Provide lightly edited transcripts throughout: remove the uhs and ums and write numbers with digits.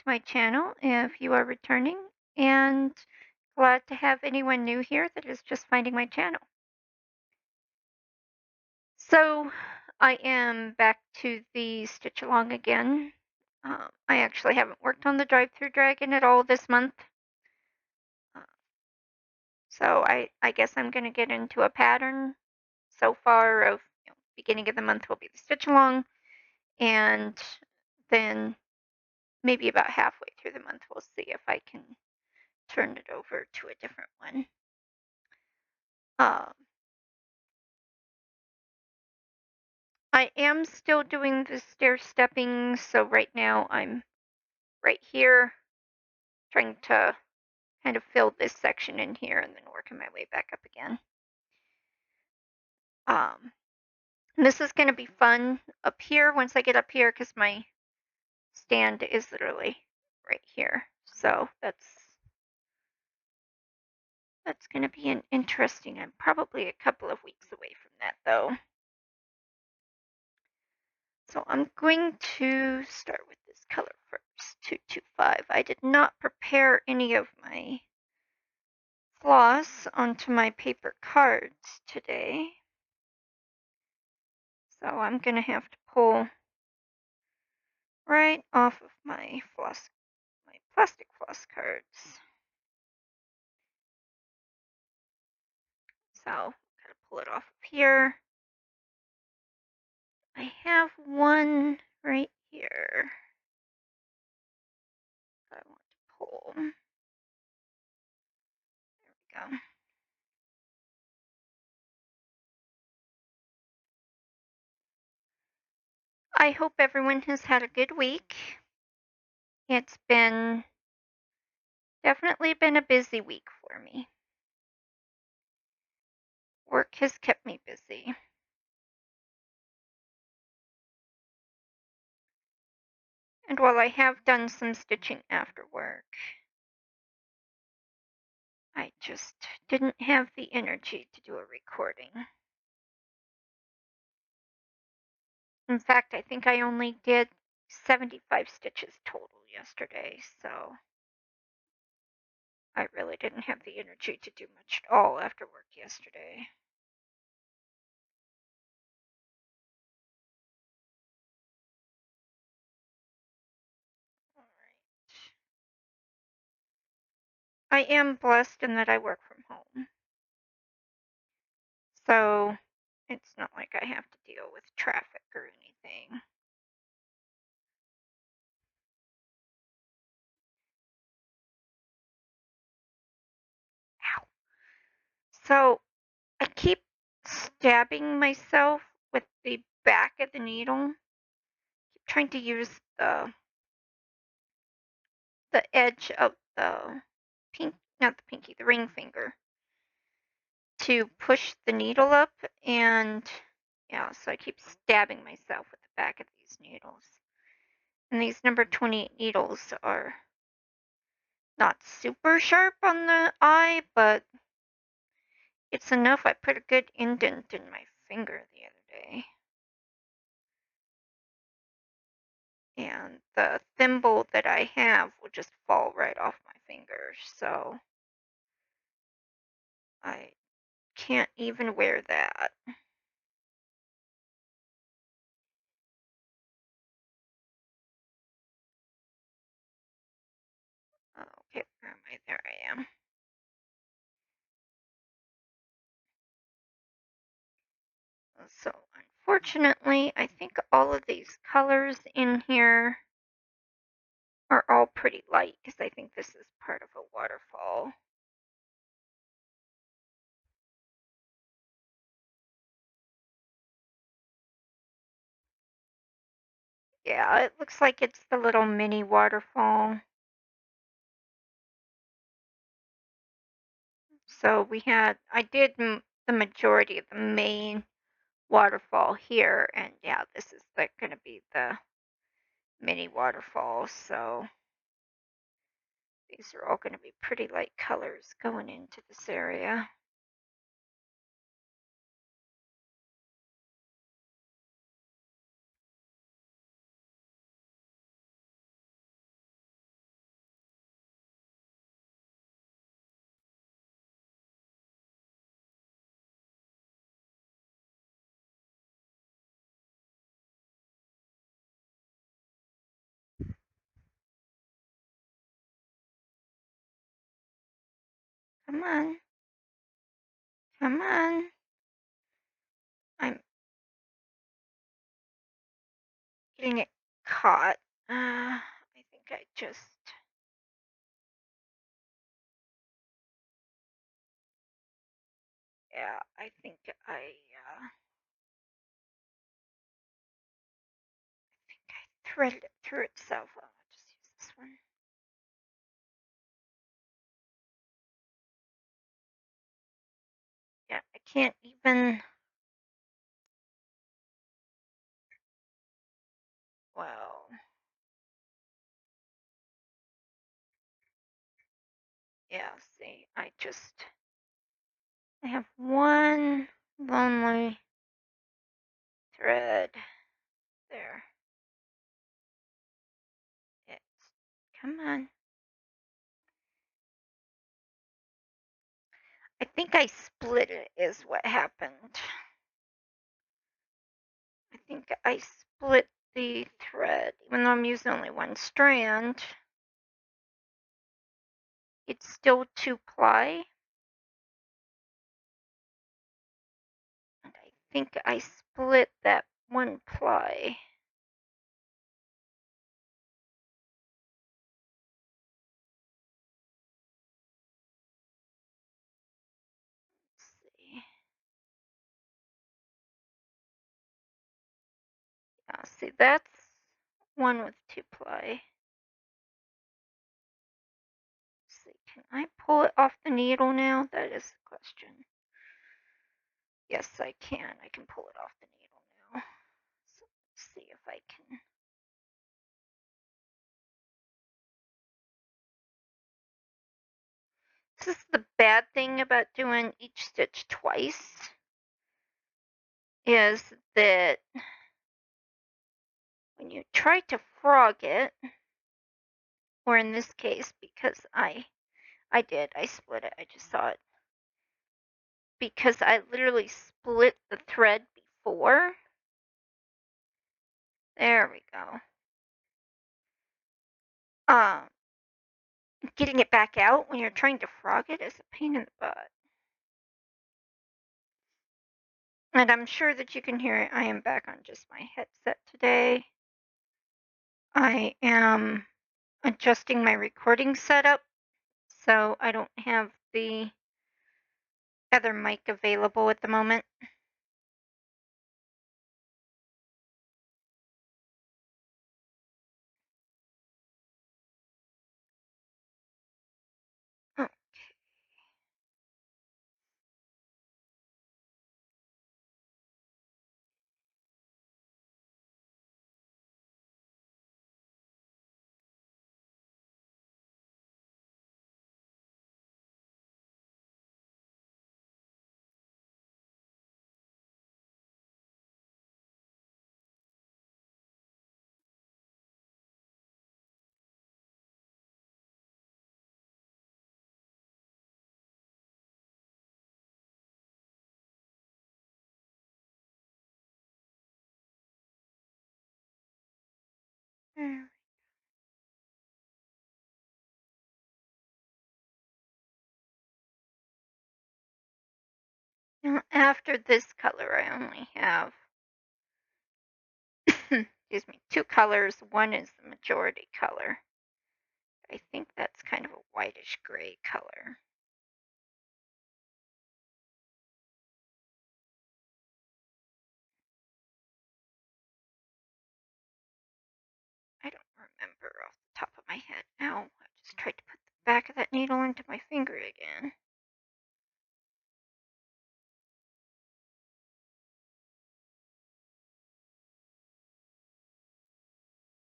my channel if you are returning, and glad to have anyone new here that is just finding my channel. So I am back to the stitch along again. I actually haven't worked on the drive-through dragon at all this month. Uh, so I guess I'm going to get into a pattern so far of beginning of the month will be the stitch along, and then maybe about halfway through the month we'll see if I can turn it over to a different one. I am still doing the stair stepping, so right now I'm right here trying to kind of fill this section in here and then working my way back up again. This is going to be fun up here once I get up here because my stand is literally right here. So that's going to be an interesting. I'm probably a couple of weeks away from that though. So I'm going to start with this color first, 225. I did not prepare any of my floss onto my paper cards today. So I'm going to have to pull right off of my plastic floss cards. So gotta pull it off of here. I have one right here that I want to pull. There we go. I hope everyone has had a good week. It's definitely been a busy week for me. Work has kept me busy. And while I have done some stitching after work, I just didn't have the energy to do a recording. In fact, I think I only did 75 stitches total yesterday, so I really didn't have the energy to do much at all after work yesterday. I am blessed in that I work from home. So it's not like I have to deal with traffic or anything. Ow. So I keep stabbing myself with the back of the needle. Keep trying to use the edge of the the ring finger to push the needle up, and yeah, so I keep stabbing myself with the back of these needles. And these number 28 needles are not super sharp on the eye, but it's enough. I put a good indent in my finger the other day. And the thimble that I have will just fall right off my finger, so I can't even wear that. Okay, where am I? There I am. So unfortunately, I think all of these colors in here are all pretty light because I think this is part of a waterfall. Yeah, it looks like it's the little mini waterfall. So I did the majority of the main waterfall here, and yeah, this is going to be the mini waterfall. So these are all going to be pretty light colors going into this area. Come on. Come on. I'm getting it caught. I think I just... Yeah, I think I threaded it through itself. I'll just use this one. Yeah, I can't even... Well... Yeah, see, I have one lonely thread there. Come on. I think I split it is what happened. I think I split the thread, even though I'm using only one strand. It's still 2-ply. And I think I split that 1-ply. Let's see. Yeah, see, that's one with 2-ply. Let's see, can I pull it off the needle now? That is the question. Yes, I can. I can pull it off the needle now. So let's see if I can. This is the bad thing about doing each stitch twice, is that when you try to frog it, or in this case, because I split it, I just saw it, because I literally split the thread before. There we go. Getting it back out when you're trying to frog it is a pain in the butt. And I'm sure that you can hear it. I am back on just my headset today. I am adjusting my recording setup, so I don't have the other mic available at the moment. Okay. Now, after this color, I only have, excuse me, 2 colors. One is the majority color. I think that's kind of a whitish gray color. I don't remember off the top of my head. Ow, I just tried to put the back of that needle into my finger again.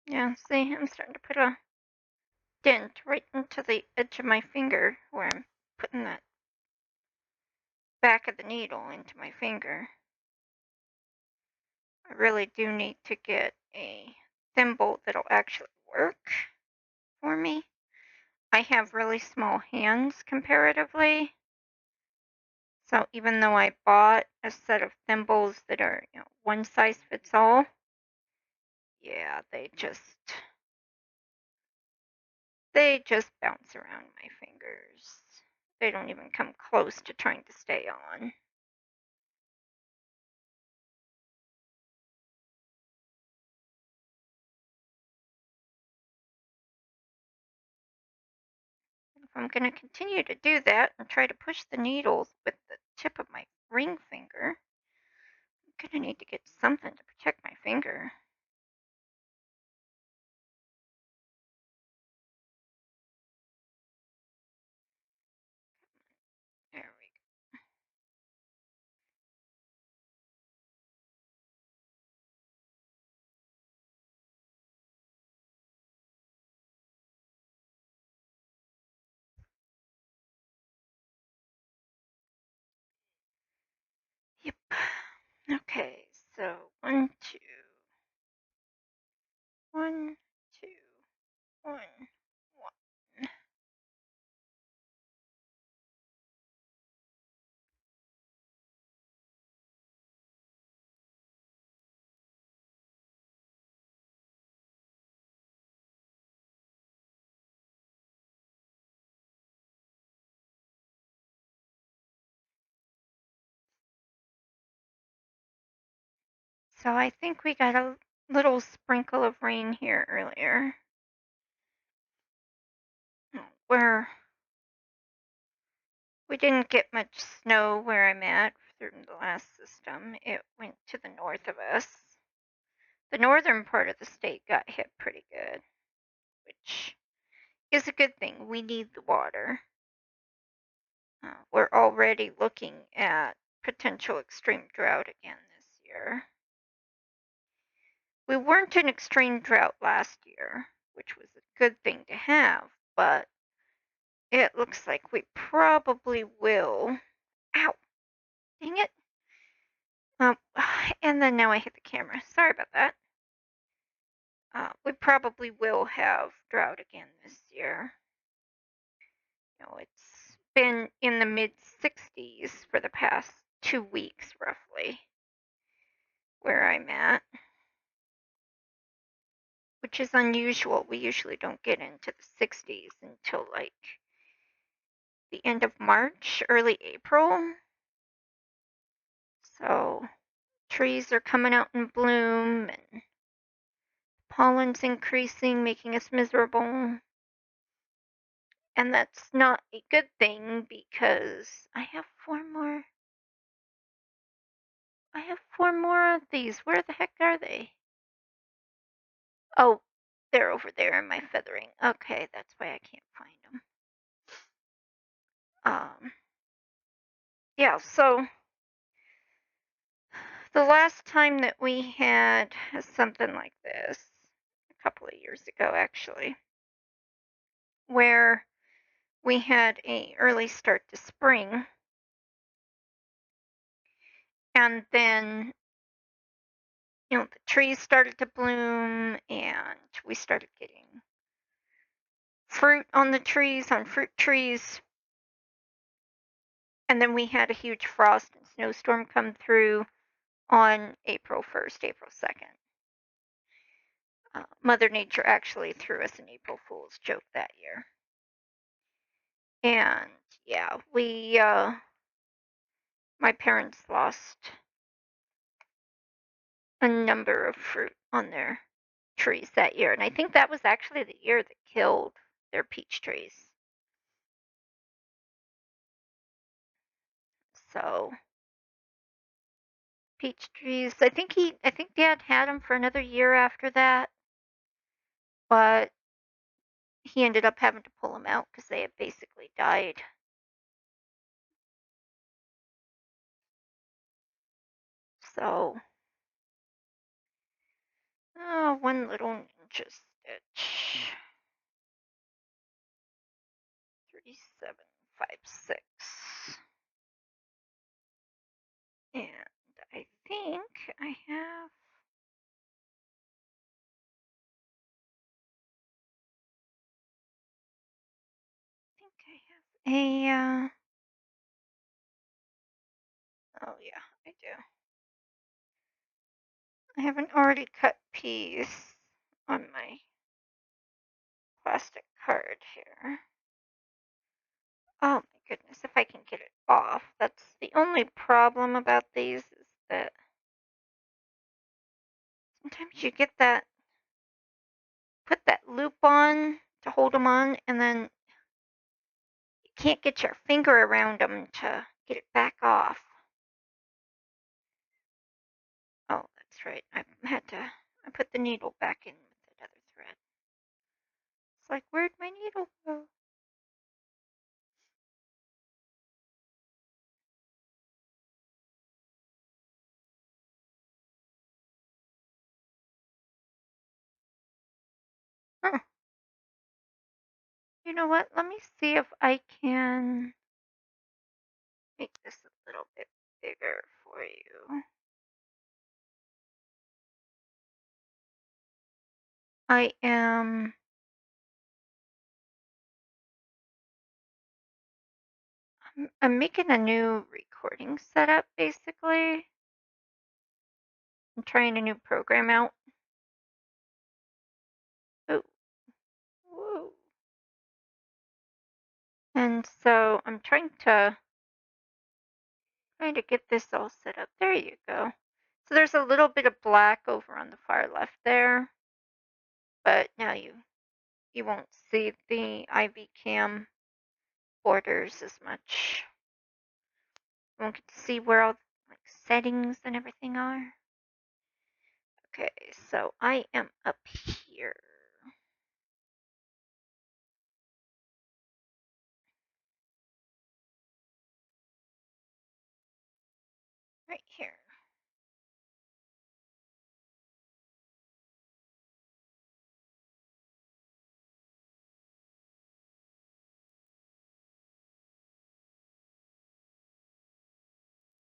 Yeah, see, I'm starting to put a dent right into the edge of my finger where I'm putting that back of the needle into my finger. I really do need to get a thimble that'll actually work for me. I have really small hands comparatively. So even though I bought a set of thimbles that are, one size fits all, yeah, they just bounce around my fingers. they don't even come close to trying to stay on. If I'm going to continue to do that and try to push the needles with the tip of my ring finger, I'm going to need to get something to protect my finger. There we go. Yep. Okay, so 1, 2. 1, 2, 1, 1. So I think we got a little sprinkle of rain here earlier. Where we didn't get much snow where I'm at through the last system. It went to the north of us. The northern part of the state got hit pretty good, which is a good thing. We need the water. We're already looking at potential extreme drought again this year. We weren't in extreme drought last year, which was a good thing to have, but it looks like we probably will. Ow! Dang it. And then now I hit the camera. Sorry about that. We probably will have drought again this year. It's been in the mid 60s for the past 2 weeks, roughly, where I'm at, which is unusual. We usually don't get into the 60s until like the end of March, early April. So trees are coming out in bloom and pollen's increasing, making us miserable. And that's not a good thing because I have 4 more. I have 4 more of these. Where the heck are they? Oh, they're over there in my feathering. Okay, that's why I can't find them. Yeah, so the last time that we had something like this, a couple of years ago actually, where we had a early start to spring, and then the trees started to bloom and we started getting fruit on the trees, on fruit trees. And then we had a huge frost and snowstorm come through on April 1st, April 2nd. Mother Nature actually threw us an April Fool's joke that year. And yeah, my parents lost a number of fruit on their trees that year. And I think that was actually the year that killed their peach trees. So peach trees, I think Dad had them for another year after that, but he ended up having to pull them out because they had basically died. So, one little ninja stitch. 3756. And I think I have. A. Oh yeah, I do. I have an already cut piece on my plastic card here. Oh my goodness, if I can get it off. That's the only problem about these is that sometimes you get that, put that loop on to hold them on, and then you can't get your finger around them to get it back off. Oh, that's right. I put the needle back in with another thread. It's like, where'd my needle go? Huh. You know what? Let me see if I can make this a little bit bigger for you. I'm making a new recording setup basically. I'm trying a new program out. Oh, whoa. And so I'm trying to get this all set up. There you go. So there's a little bit of black over on the far left there, but now you won't see the IV cam borders as much. You won't get to see where all the like settings and everything are. Okay, so I am up here. Right here.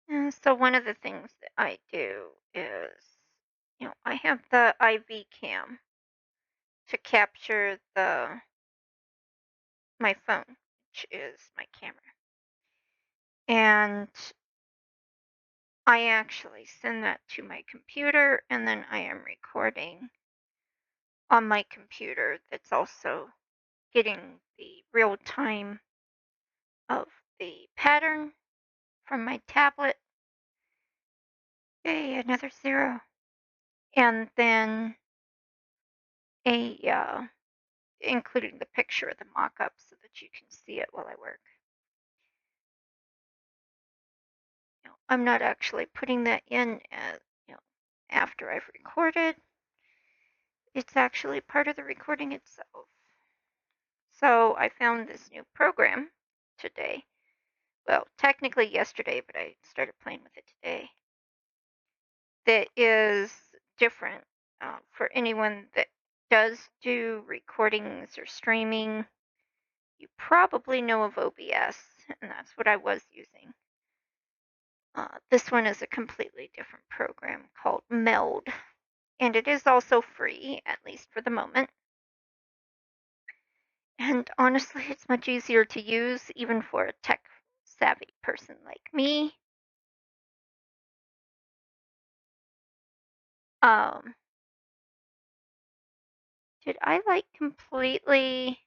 And so one of the things that I do is, I have the IV cam to capture my phone, which is my camera. And I actually send that to my computer, and then I am recording on my computer that's also getting the real time of the pattern from my tablet. Yay, another 0. And then including the picture of the mock-up so that you can see it while I work. I'm not actually putting that in after I've recorded. It's actually part of the recording itself. So I found this new program today. Well, technically yesterday, but I started playing with it today. That is different for anyone that does do recordings or streaming. You probably know of OBS, and that's what I was using. This one is a completely different program called Meld, and it is also free, at least for the moment. And honestly, it's much easier to use, even for a tech-savvy person like me. Did I completely...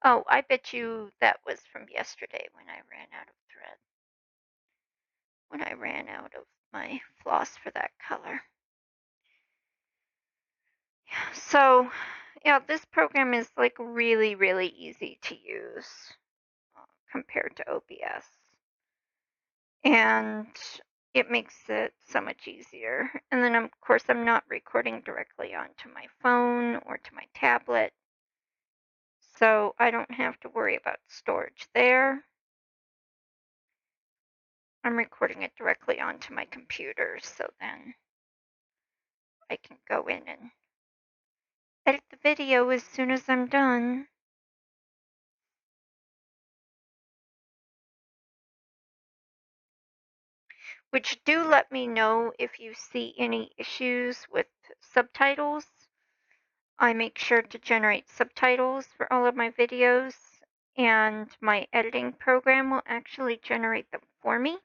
Oh, I bet you that was from yesterday when I ran out of thread. When I ran out of my floss for that color. So, this program is really, really easy to use compared to OBS. And it makes it so much easier. And then, of course, I'm not recording directly onto my phone or to my tablet. So I don't have to worry about storage there. I'm recording it directly onto my computer, so then I can go in and edit the video as soon as I'm done. Which, do let me know if you see any issues with subtitles. I make sure to generate subtitles for all of my videos, and my editing program will actually generate them for me.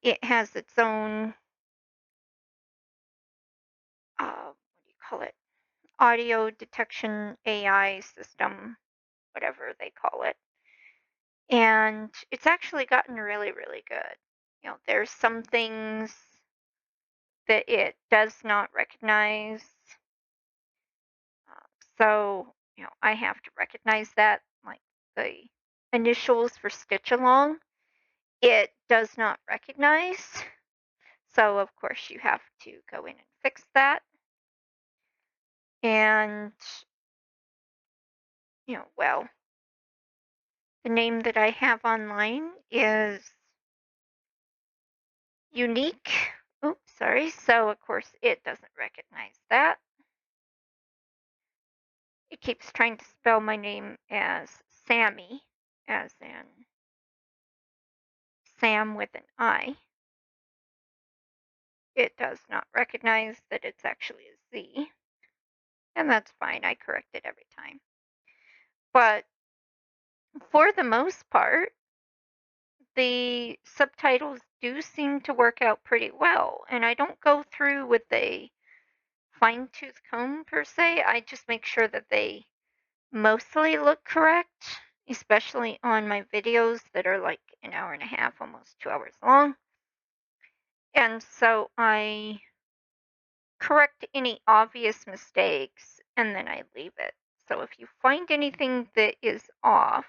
It has its own, what do you call it? audio detection AI system, whatever they call it. And it's actually gotten really, really good. There's some things that it does not recognize. So, I have to recognize that, like the initials for Stitch Along, it does not recognize. So, of course, you have to go in and fix that. And, well, the name that I have online is unique. Oops, sorry. So, of course, it doesn't recognize that. It keeps trying to spell my name as Sammy, as in Sam with an I. It does not recognize that it's actually a Z. And that's fine. I correct it every time. But for the most part, the subtitles do seem to work out pretty well. And I don't go through with a fine-tooth comb per se. I just make sure that they mostly look correct, especially on my videos that are like an hour and a half, almost 2 hours long. And so I correct any obvious mistakes and then I leave it. So if you find anything that is off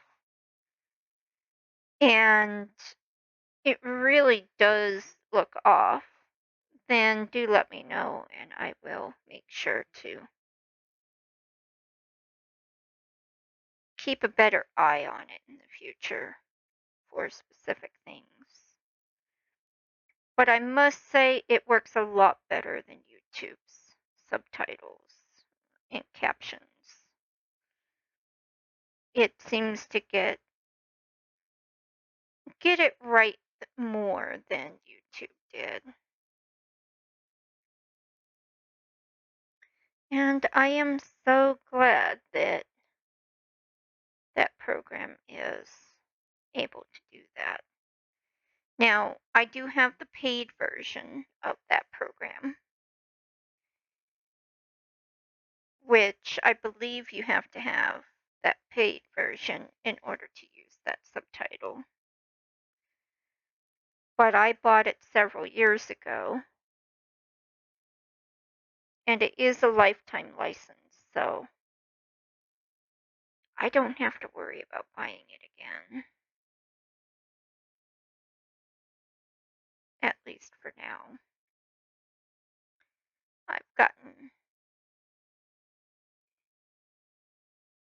and it really does look off, then do let me know and I will make sure to keep a better eye on it in the future for specific things. But I must say it works a lot better than YouTube's subtitles and captions. It seems to get it right more than YouTube did. And I am so glad that that program is able to do that. Now, I do have the paid version of that program, which I believe you have to have that paid version in order to use that subtitle. But I bought it several years ago, and it is a lifetime license, so I don't have to worry about buying it again. At least for now. I've gotten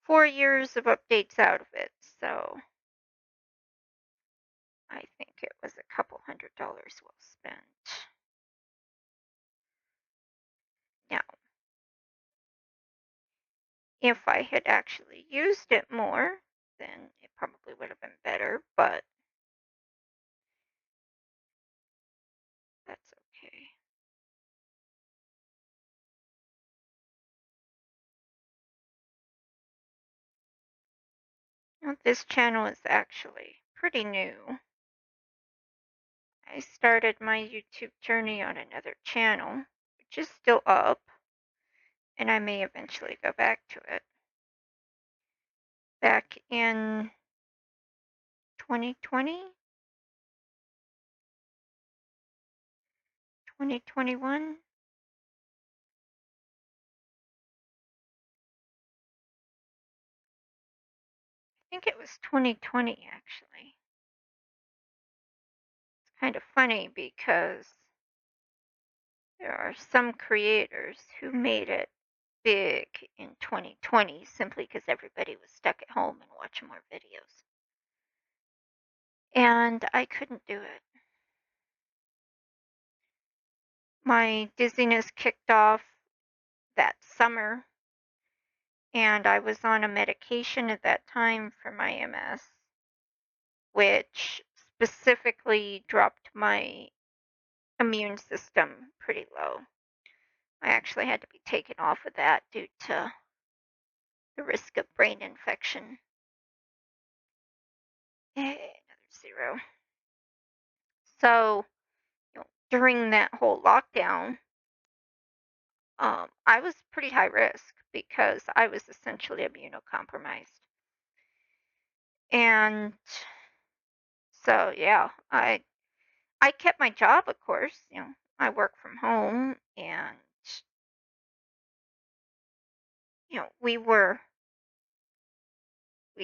4 years of updates out of it, so I think it was a couple $100 well spent. Now, if I had actually used it more, then it probably would have been better, but that's okay. Now, this channel is actually pretty new. I started my YouTube journey on another channel, which is still up, and I may eventually go back to it. Back in 2020, 2021. I think it was 2020 actually. It's kind of funny because there are some creators who made it big in 2020 simply because everybody was stuck at home and watching more videos. And I couldn't do it. My dizziness kicked off that summer, and I was on a medication at that time for my MS, which specifically dropped my immune system pretty low. I actually had to be taken off of that due to the risk of brain infection. Another 0. So, during that whole lockdown, I was pretty high risk because I was essentially immunocompromised. And so, yeah, I kept my job, of course. I work from home, and we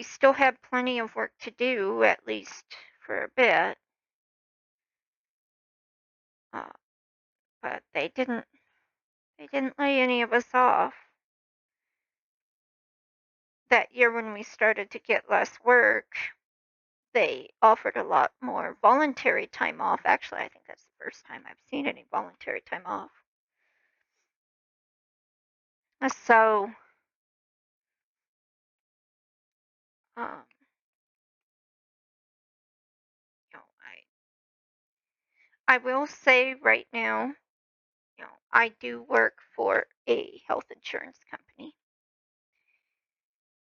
still had plenty of work to do, at least for a bit. Uh, but they didn't lay any of us off. That year when we started to get less work, they offered a lot more voluntary time off. Actually, I think that's the first time I've seen any voluntary time off. So, um, I will say right now, I do work for a health insurance company.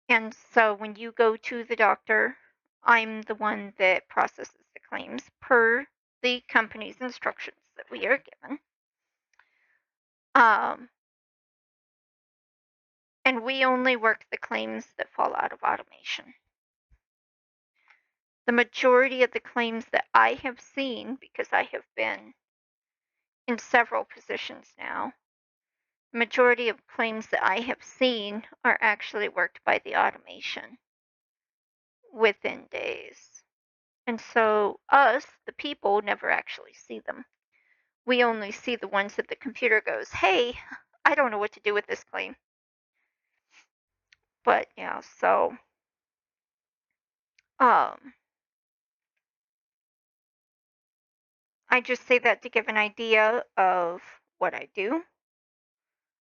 And so when you go to the doctor, I'm the one that processes the claims per the company's instructions that we are given. And we only work the claims that fall out of automation. The majority of the claims that I have seen, because I have been in several positions now, the majority of claims that I have seen are actually worked by the automation within days. And so us, the people, never actually see them. We only see the ones that the computer goes, hey, I don't know what to do with this claim. But yeah, so I just say that to give an idea of what I do.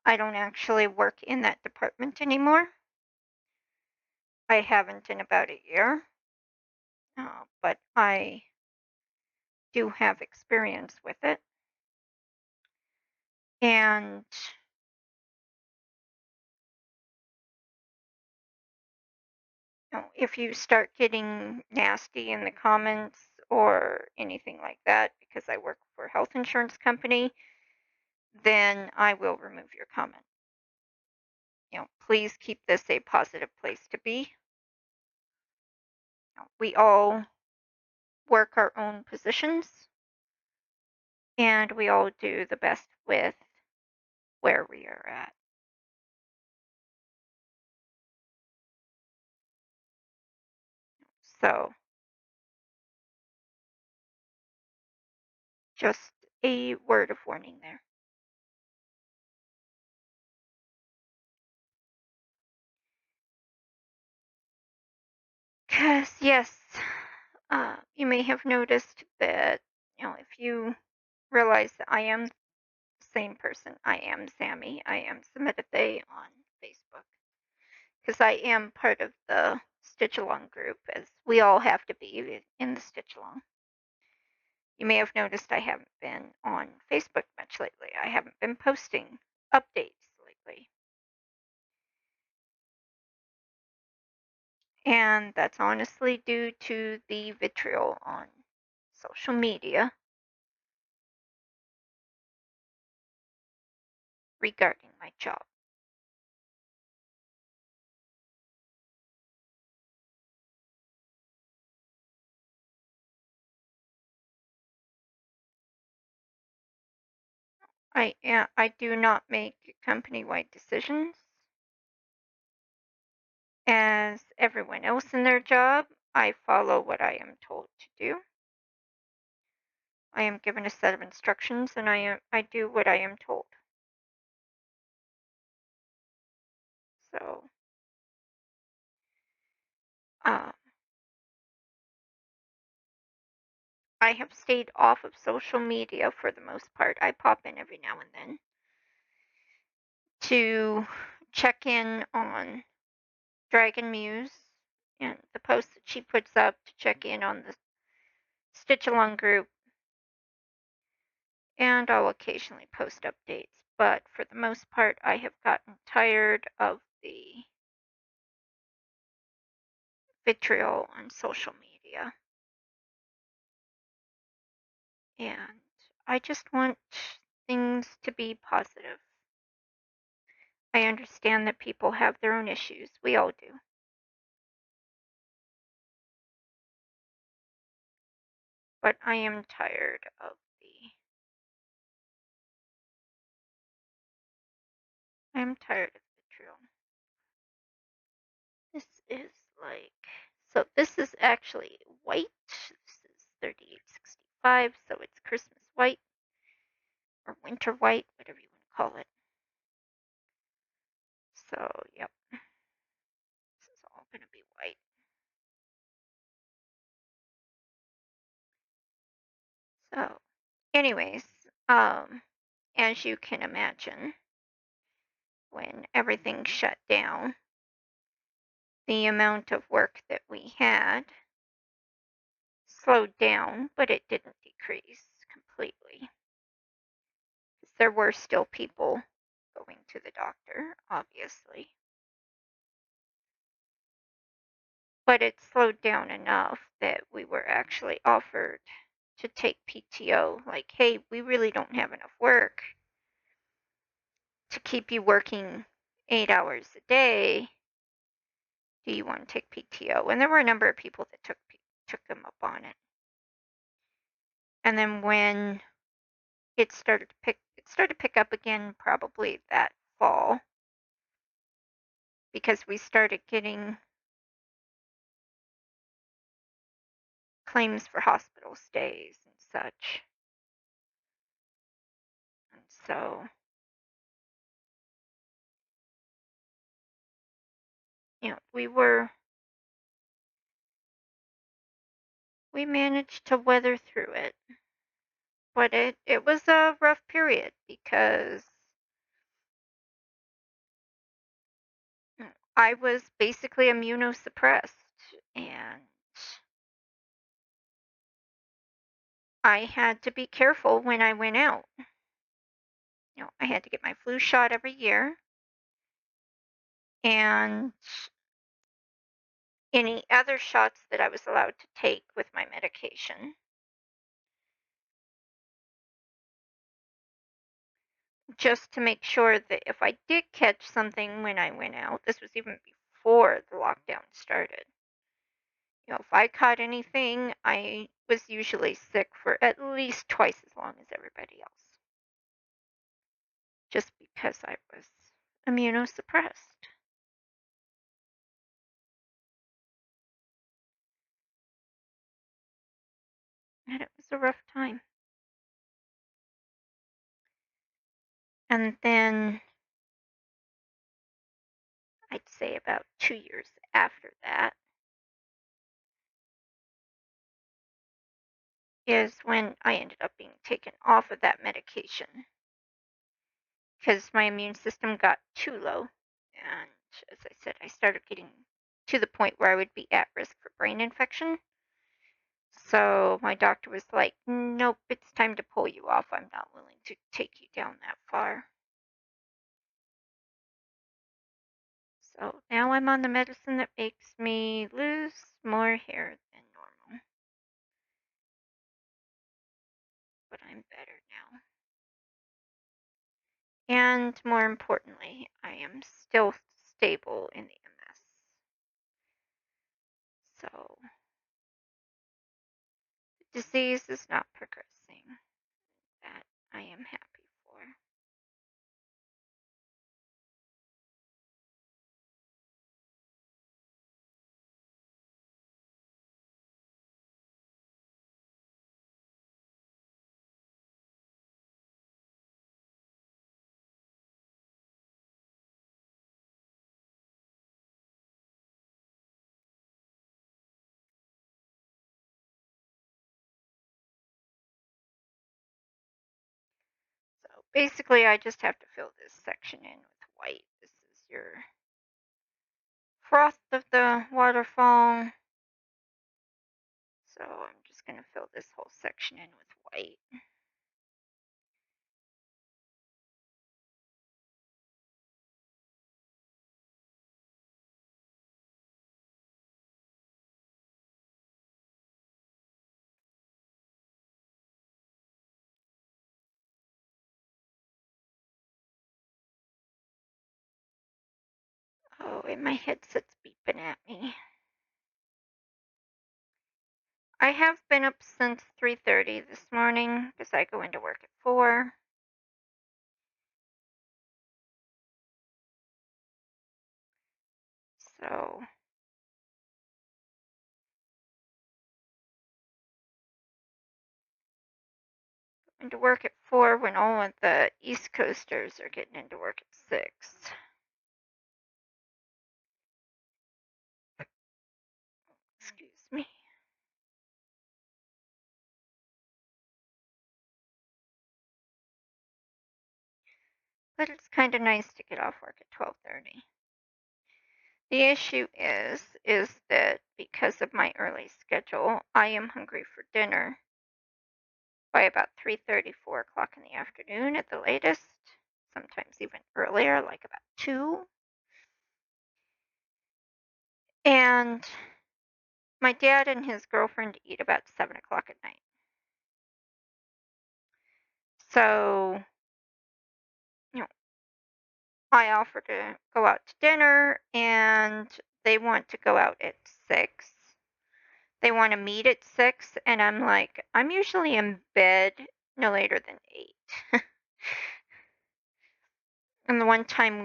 I don't actually work in that department anymore. I haven't in about a year, but I do have experience with it. And if you start getting nasty in the comments or anything like that, because I work for a health insurance company, then I will remove your comment. Please keep this a positive place to be. We all work our own positions, and we all do the best with where we are at. So, just a word of warning there. Because, yes, you may have noticed that, if you realize that I am the same person, I am Sammy, I am Samantha on Facebook. Because I am part of the Stitch Along group, as we all have to be in the Stitch Along. You may have noticed I haven't been on Facebook much lately. I haven't been posting updates lately. And that's honestly due to the vitriol on social media regarding my job. I do not make company-wide decisions. As everyone else in their job, I follow what I am told to do. I am given a set of instructions, and I do what I am told. So, I have stayed off of social media for the most part. I pop in every now and then to check in on Dragon Muse and the posts that she puts up, to check in on the Stitch Along group, and I'll occasionally post updates. But for the most part, I have gotten tired of the vitriol on social media. And I just want things to be positive. I understand that people have their own issues. We all do. But I am tired of the drill. This is like, so this is actually white. This is 3865, so it's Christmas white or winter white, whatever you want to call it. So, yep, this is all going to be white. So, anyways, as you can imagine, when everything shut down, the amount of work that we had slowed down, but it didn't decrease completely. There were still people going to the doctor, obviously. But it slowed down enough that we were actually offered to take PTO. Like, hey, we really don't have enough work to keep you working 8 hours a day. Do you want to take PTO? And there were a number of people that took them up on it. And then when it started to pick up again probably that fall, because we started getting claims for hospital stays and such. And so, we managed to weather through it. But it was a rough period because I was basically immunosuppressed, and I had to be careful when I went out. I had to get my flu shot every year, and any other shots that I was allowed to take with my medication, just to make sure that if I did catch something when I went out, this was even before the lockdown started. If I caught anything, I was usually sick for at least twice as long as everybody else, just because I was immunosuppressed. And it was a rough time. And then I'd say about 2 years after that is when I ended up being taken off of that medication because my immune system got too low. And as I said, I started getting to the point where I would be at risk for brain infection. So my doctor was like, nope, it's time to pull you off. I'm not willing to take you down that far. So now I'm on the medicine that makes me lose more hair than normal. But I'm better now. And more importantly, I am still stable in the MS. So the disease is not progressing. That I am happy for. So basically, I just have to fill this section in with white. This is your froth of the waterfall. So I'm just going to fill this whole section in with white. Oh, and my headset's beeping at me. I have been up since 3:30 this morning because I go into work at 4. So into work at 4 when all of the East Coasters are getting into work at 6. Excuse me. But it's kind of nice to get off work at 12:30. The issue is that because of my early schedule, I am hungry for dinner by about 3:30, 4 o'clock in the afternoon at the latest, sometimes even earlier, like about 2. And my dad and his girlfriend eat about 7 o'clock at night. So, you know, I offer to go out to dinner and they want to go out at 6. They want to meet at 6, and I'm like, I'm usually in bed no later than 8. And the one time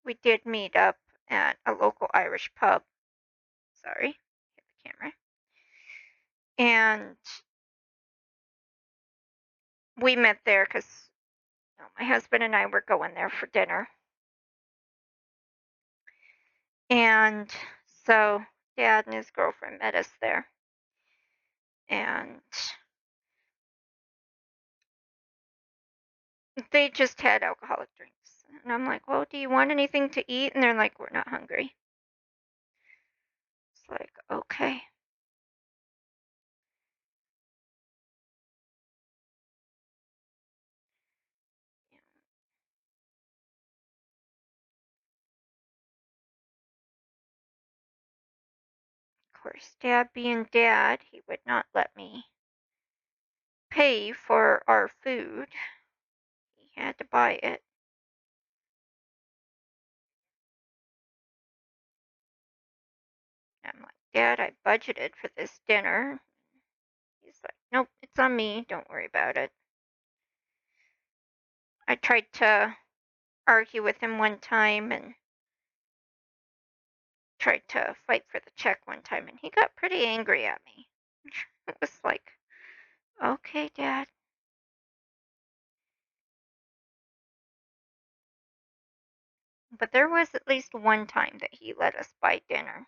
we did meet up at a local Irish pub. Sorry, hit the camera. And we met there because my husband and I were going there for dinner. And so Dad and his girlfriend met us there. And they just had alcoholic drinks. And I'm like, well, do you want anything to eat? And they're like, we're not hungry. It's like, okay. Of course, Dad being Dad, he would not let me pay for our food. He had to buy it. I'm like, Dad, I budgeted for this dinner. He's like, nope, it's on me. Don't worry about it. I tried to argue with him one time and tried to fight for the check one time, and he got pretty angry at me. It was like, okay, Dad. But there was at least one time that he let us buy dinner.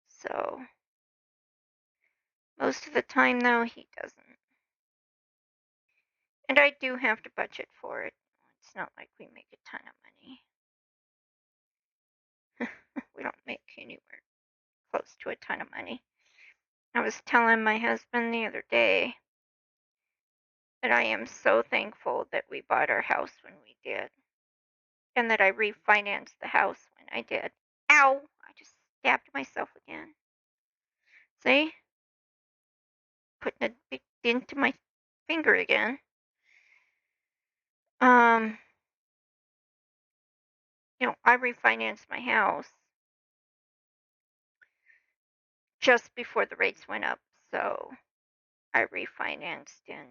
So, most of the time, though, he doesn't. And I do have to budget for it. It's not like we make a ton of money. We don't make anywhere close to a ton of money. I was telling my husband the other day that I am so thankful that we bought our house when we did, and that I refinanced the house when I did. Ow! I just stabbed myself again. See? Putting a big dent in my finger again. Um, I refinanced my house just before the rates went up, so I refinanced in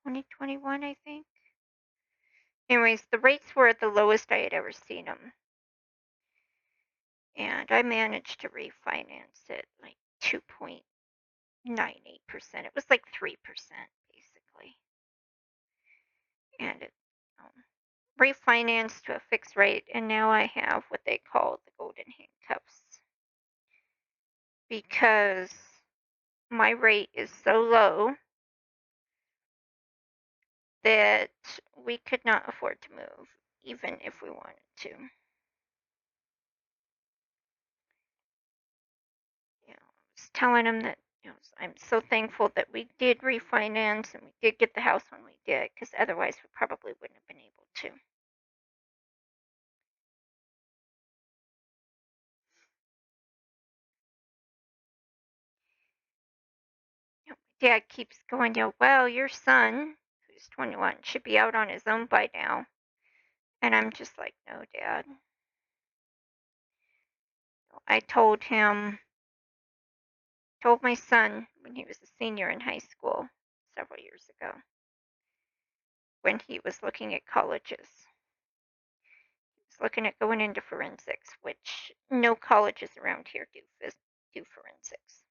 2021, I think. Anyways, the rates were at the lowest I had ever seen them. And I managed to refinance it like 2.98%. It was like 3%, basically. And it refinanced to a fixed rate, and now I have what they call the golden handcuffs. Because my rate is so low that we could not afford to move, even if we wanted to. I was telling him that I'm so thankful that we did refinance and we did get the house when we did, because otherwise we probably wouldn't have been able to. Dad keeps going, well, your son, who's 21, should be out on his own by now. And I'm just like, no, Dad. I told my son when he was a senior in high school several years ago, when he was looking at colleges. He was looking at going into forensics, which no colleges around here do forensics.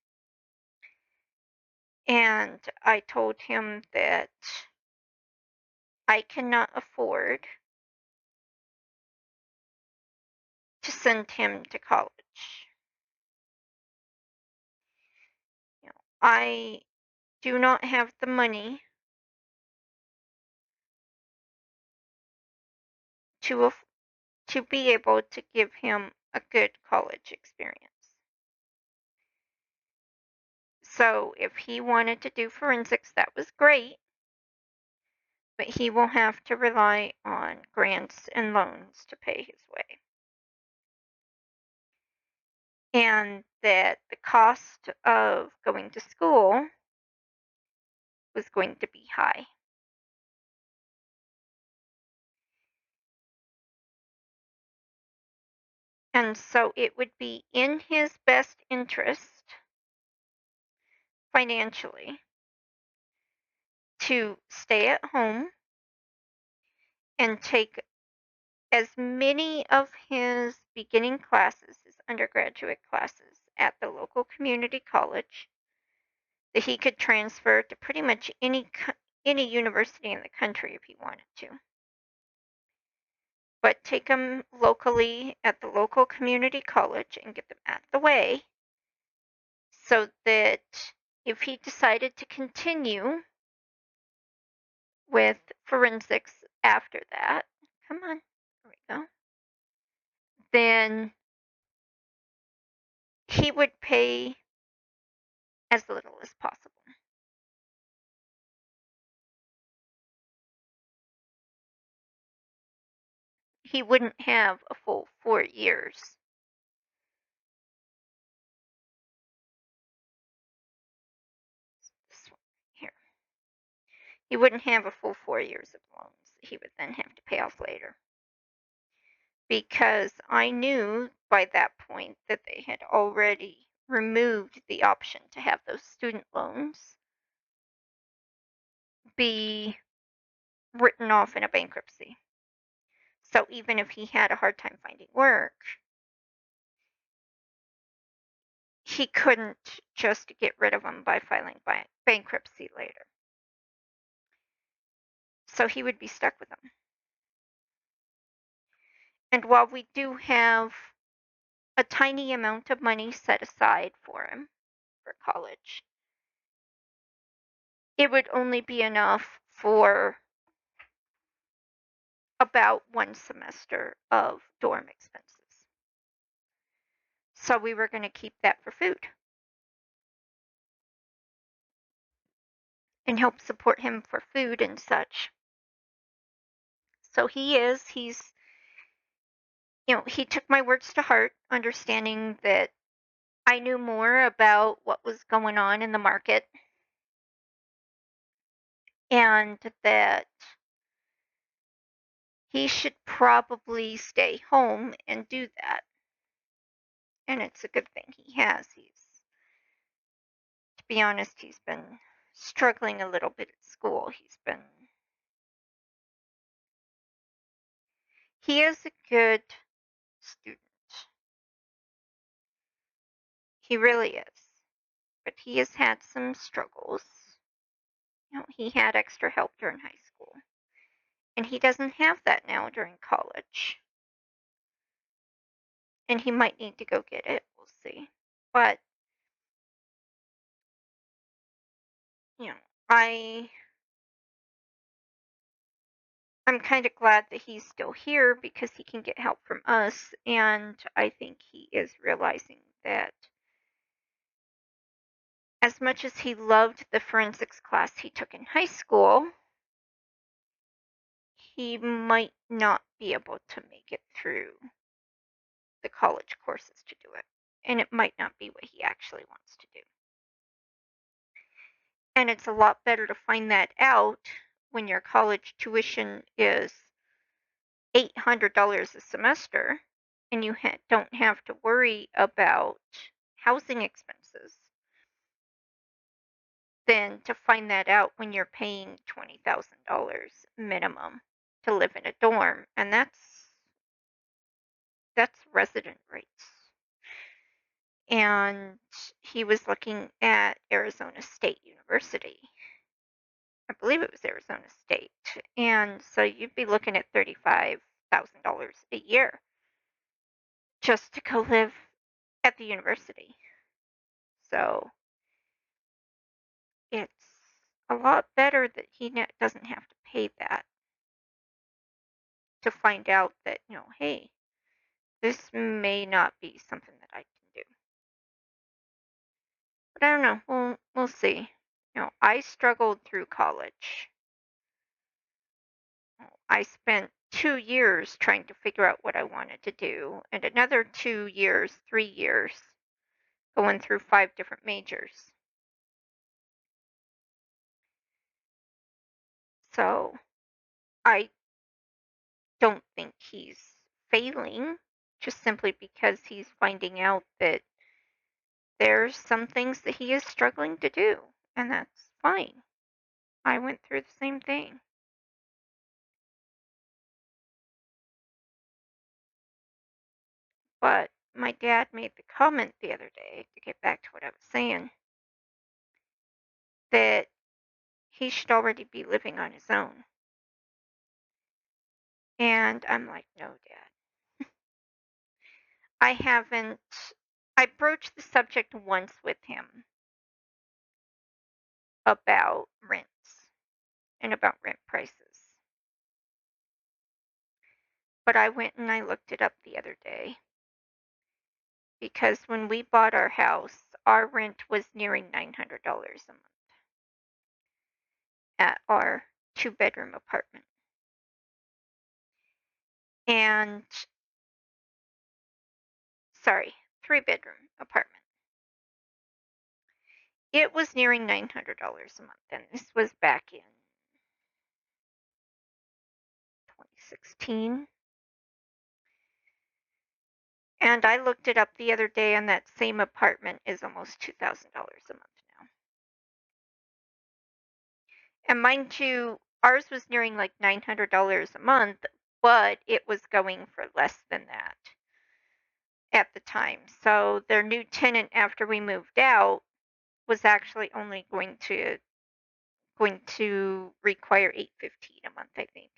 And I told him that I cannot afford to send him to college. I do not have the money to be able to give him a good college experience. So if he wanted to do forensics, that was great, but he will have to rely on grants and loans to pay his way. And that the cost of going to school was going to be high. And so it would be in his best interest financially to stay at home and take as many of his beginning classes, his undergraduate classes, at the local community college that he could transfer to pretty much any university in the country if he wanted to. But take them locally at the local community college and get them out of the way so that if he decided to continue with forensics after that, come on, there we go, then he would pay as little as possible. He wouldn't have a full 4 years. This one here. He wouldn't have a full 4 years of loans that he would then have to pay off later. Because I knew by that point that they had already removed the option to have those student loans be written off in a bankruptcy. So even if he had a hard time finding work, he couldn't just get rid of them by filing bankruptcy later. So he would be stuck with them. And while we do have a tiny amount of money set aside for him for college, it would only be enough for about 1 semester of dorm expenses. So we were going to keep that for food and help support him for food and such. So he's, he took my words to heart, understanding that I knew more about what was going on in the market and that he should probably stay home and do that. And it's a good thing he has. To be honest, he's been struggling a little bit at school. He is a good student. He really is. But he has had some struggles. He had extra help during high school. And he doesn't have that now during college. And he might need to go get it. We'll see. But, I'm kind of glad that he's still here because he can get help from us. And I think he is realizing that as much as he loved the forensics class he took in high school, he might not be able to make it through the college courses to do it. And it might not be what he actually wants to do. And it's a lot better to find that out when your college tuition is $800 a semester and you don't have to worry about housing expenses than to find that out when you're paying $20,000 minimum to live in a dorm. And that's resident rates. And he was looking at Arizona State University. I believe it was Arizona State. And so you'd be looking at $35,000 a year just to go live at the university. So it's a lot better that he doesn't have to pay that to find out that, hey, this may not be something that I can do. But I don't know. We'll see. I struggled through college. I spent 2 years trying to figure out what I wanted to do, and another 2 years, 3 years, going through 5 different majors. So I don't think he's failing, just simply because he's finding out that there's some things that he is struggling to do, and that's fine. I went through the same thing. But my dad made the comment the other day, to get back to what I was saying, that he should already be living on his own. And I'm like, no, Dad. I broached the subject once with him about rents and about rent prices. But I went and I looked it up the other day, because when we bought our house, our rent was nearing $900 a month at our 2-bedroom apartment. And, sorry, 3-bedroom apartment. It was nearing $900 a month, and this was back in 2016. And I looked it up the other day, and that same apartment is almost $2,000 a month now. And mind you, ours was nearing like $900 a month, but it was going for less than that at the time. So their new tenant, after we moved out, was actually only going to require $815 a month, I think,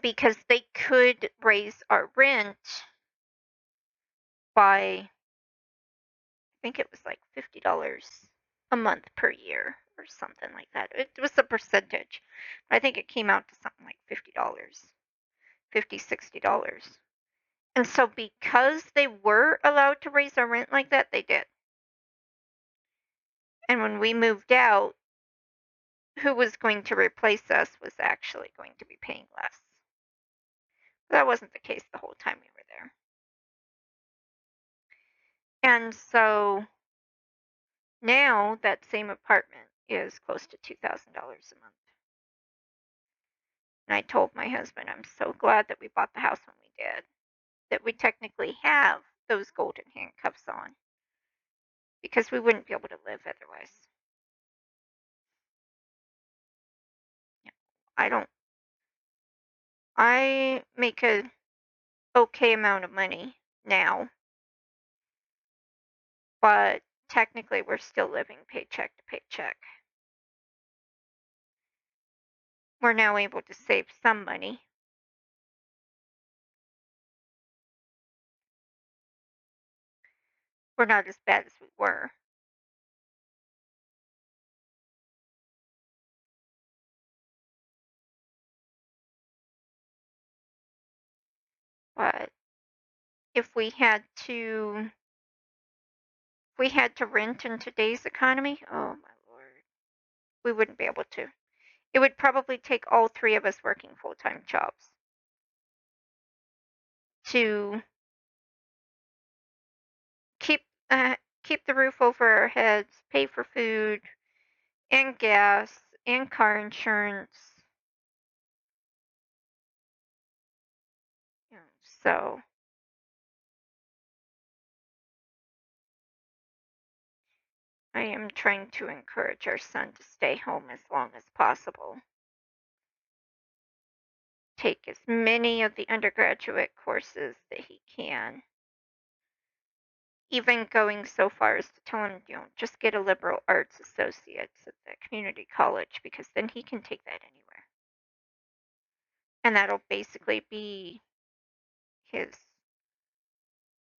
because they could raise our rent by, I think it was like $50 a month per year or something like that. It was a percentage. I think it came out to something like $50, $60. And so because they were allowed to raise our rent like that, they did. And when we moved out, who was going to replace us was actually going to be paying less. But that wasn't the case the whole time we were there. And so now that same apartment is close to $2,000 a month. And I told my husband, I'm so glad that we bought the house when we did, that we technically have those golden handcuffs on, because we wouldn't be able to live otherwise. I make a okay amount of money now, but technically we're still living paycheck to paycheck. We're now able to save some money. We're not as bad as we were. But if we had to rent in today's economy, oh my lord, we wouldn't be able to. It would probably take all 3 of us working full-time jobs to keep keep the roof over our heads, pay for food and gas and car insurance. So I am trying to encourage our son to stay home as long as possible. Take as many of the undergraduate courses that he can. Even going so far as to tell him, just get a liberal arts associates at the community college, because then he can take that anywhere. And that'll basically be his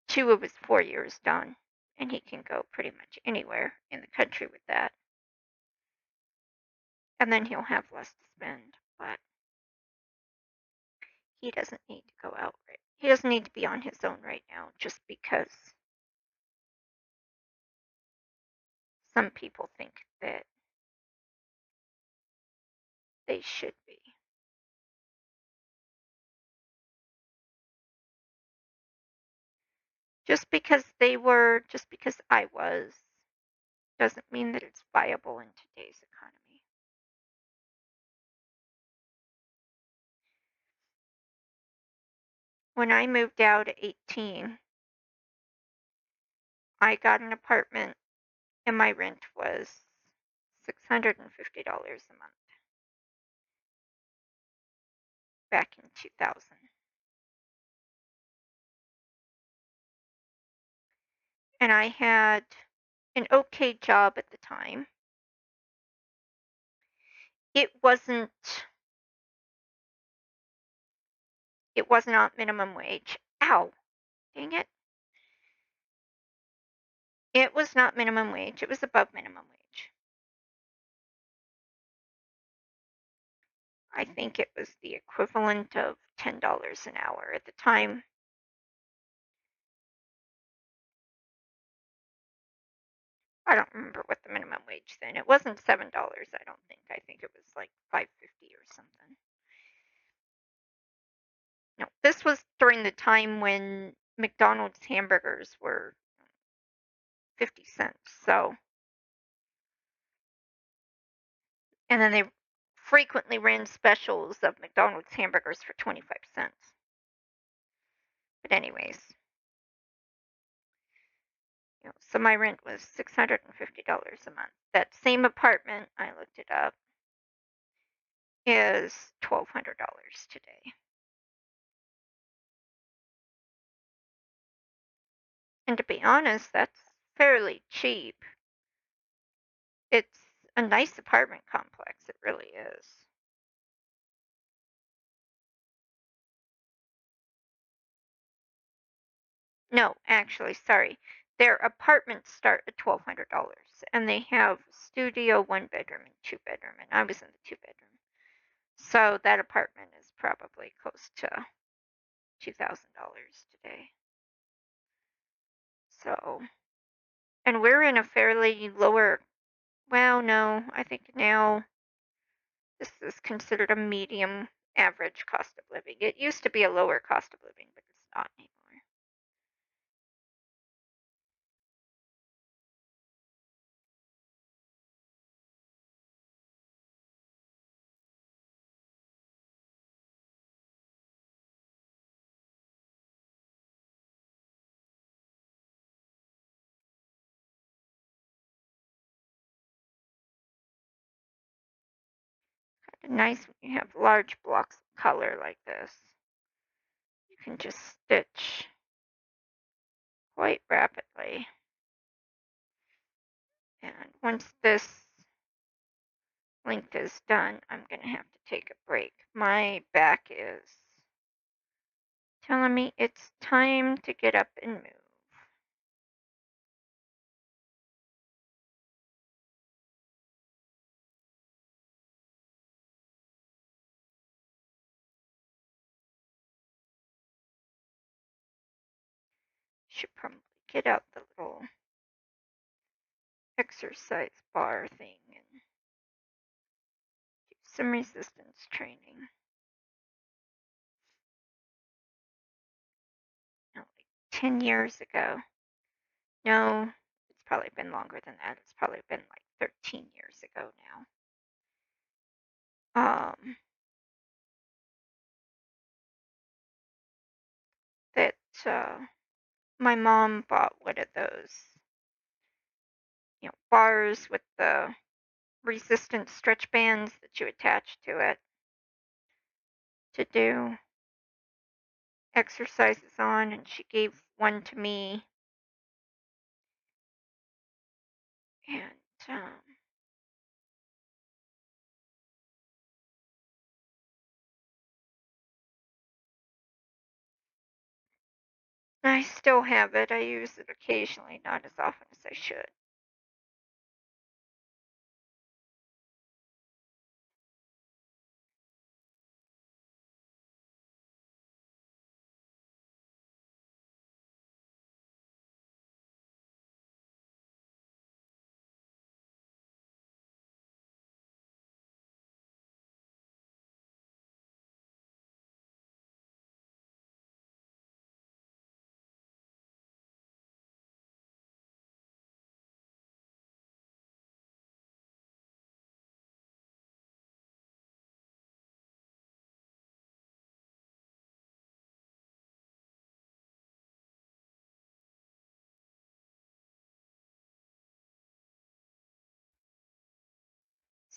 2 of his 4 years done. And he can go pretty much anywhere in the country with that. And then he'll have less to spend, but he doesn't need to go out. He doesn't need to be on his own right now, just because some people think that they should be. Just because I was, doesn't mean that it's viable in today's economy. When I moved out at 18, I got an apartment and my rent was $650 a month back in 2000. And I had an okay job at the time. It wasn't not minimum wage. Ow, dang it. It was not minimum wage. It was above minimum wage. I think it was the equivalent of $10 an hour at the time. I don't remember what the minimum wage then. It wasn't $7, I don't think. I think it was like $5.50 or something. No, this was during the time when McDonald's hamburgers were 50 cents. So, and then they frequently ran specials of McDonald's hamburgers for 25 cents. But anyways, so my rent was $650 a month. That same apartment, I looked it up, is $1,200 today. And to be honest, that's fairly cheap. It's a nice apartment complex, it really is. No, actually, sorry. Their apartments start at $1,200, and they have studio, 1 bedroom, and 2 bedroom, and I was in the 2 bedroom. So that apartment is probably close to $2,000 today. So, and we're in a fairly lower, well, no, I think now this is considered a medium average cost of living. It used to be a lower cost of living, but it's not anymore. Nice when you have large blocks of color like this. You can just stitch quite rapidly. And once this length is done, I'm going to have to take a break. My back is telling me it's time to get up and move. Should probably get out the little exercise bar thing and do some resistance training. Now, like 10 years ago. No, it's probably been longer than that. It's probably been like 13 years ago now. That my mom bought one of those, bars with the resistant stretch bands that you attach to it to do exercises on, and she gave one to me. And I still have it. I use it occasionally, not as often as I should.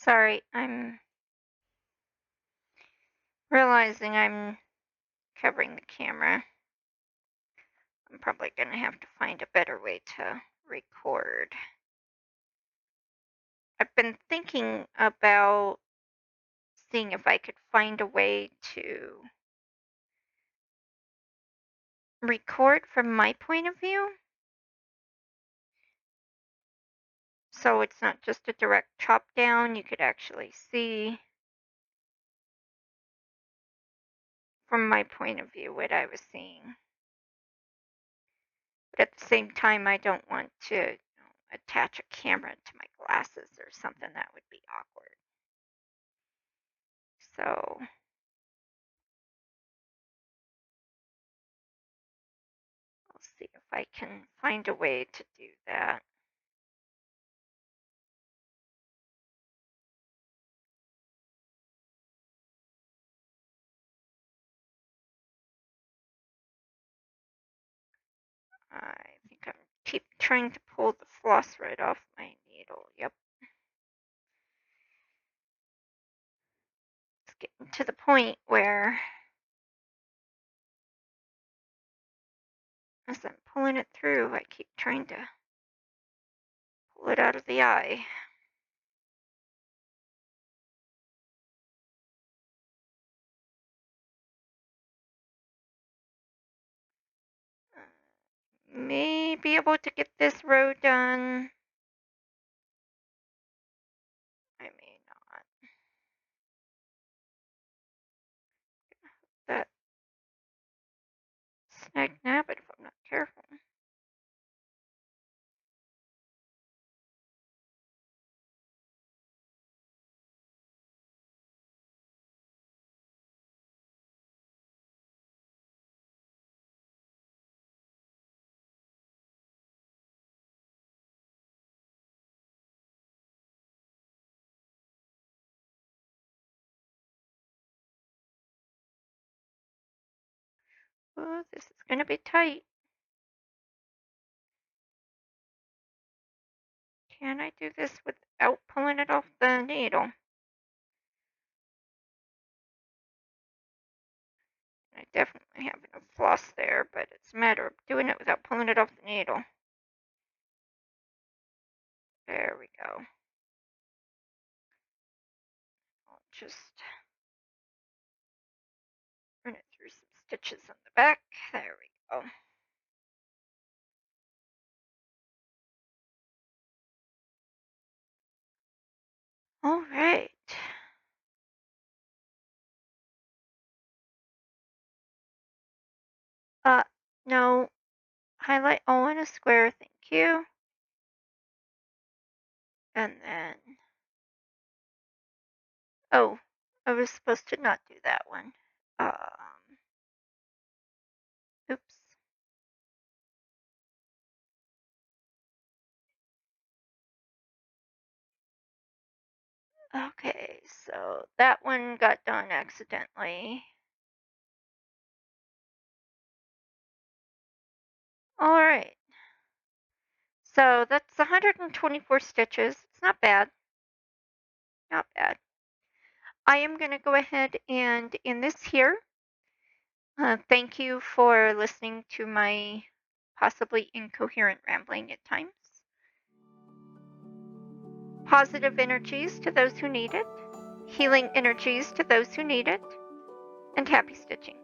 Sorry, I'm realizing I'm covering the camera. I'm probably going to have to find a better way to record. I've been thinking about seeing if I could find a way to record from my point of view. So it's not just a direct chop down, you could actually see from my point of view what I was seeing. But at the same time, I don't want to attach a camera to my glasses or something. That would be awkward. So I'll see if I can find a way to do that. I think I'm keep trying to pull the floss right off my needle. Yep. It's getting to the point where as I'm pulling it through, I keep trying to pull it out of the eye. May be able to get this row done. I may not. That snag nab it if I'm not careful. Oh, this is going to be tight. Can I do this without pulling it off the needle? I definitely have enough floss there, but it's a matter of doing it without pulling it off the needle. There we go. I'll just run it through some stitches on the back. There we go. All right. No. Highlight all in a square, thank you. And then, oh, I was supposed to not do that one. Oops. Okay, so that one got done accidentally. All right. So that's 124 stitches. It's not bad. Not bad. I am going to go ahead and end this here. Thank you for listening to my possibly incoherent rambling at times. Positive energies to those who need it, healing energies to those who need it, and happy stitching.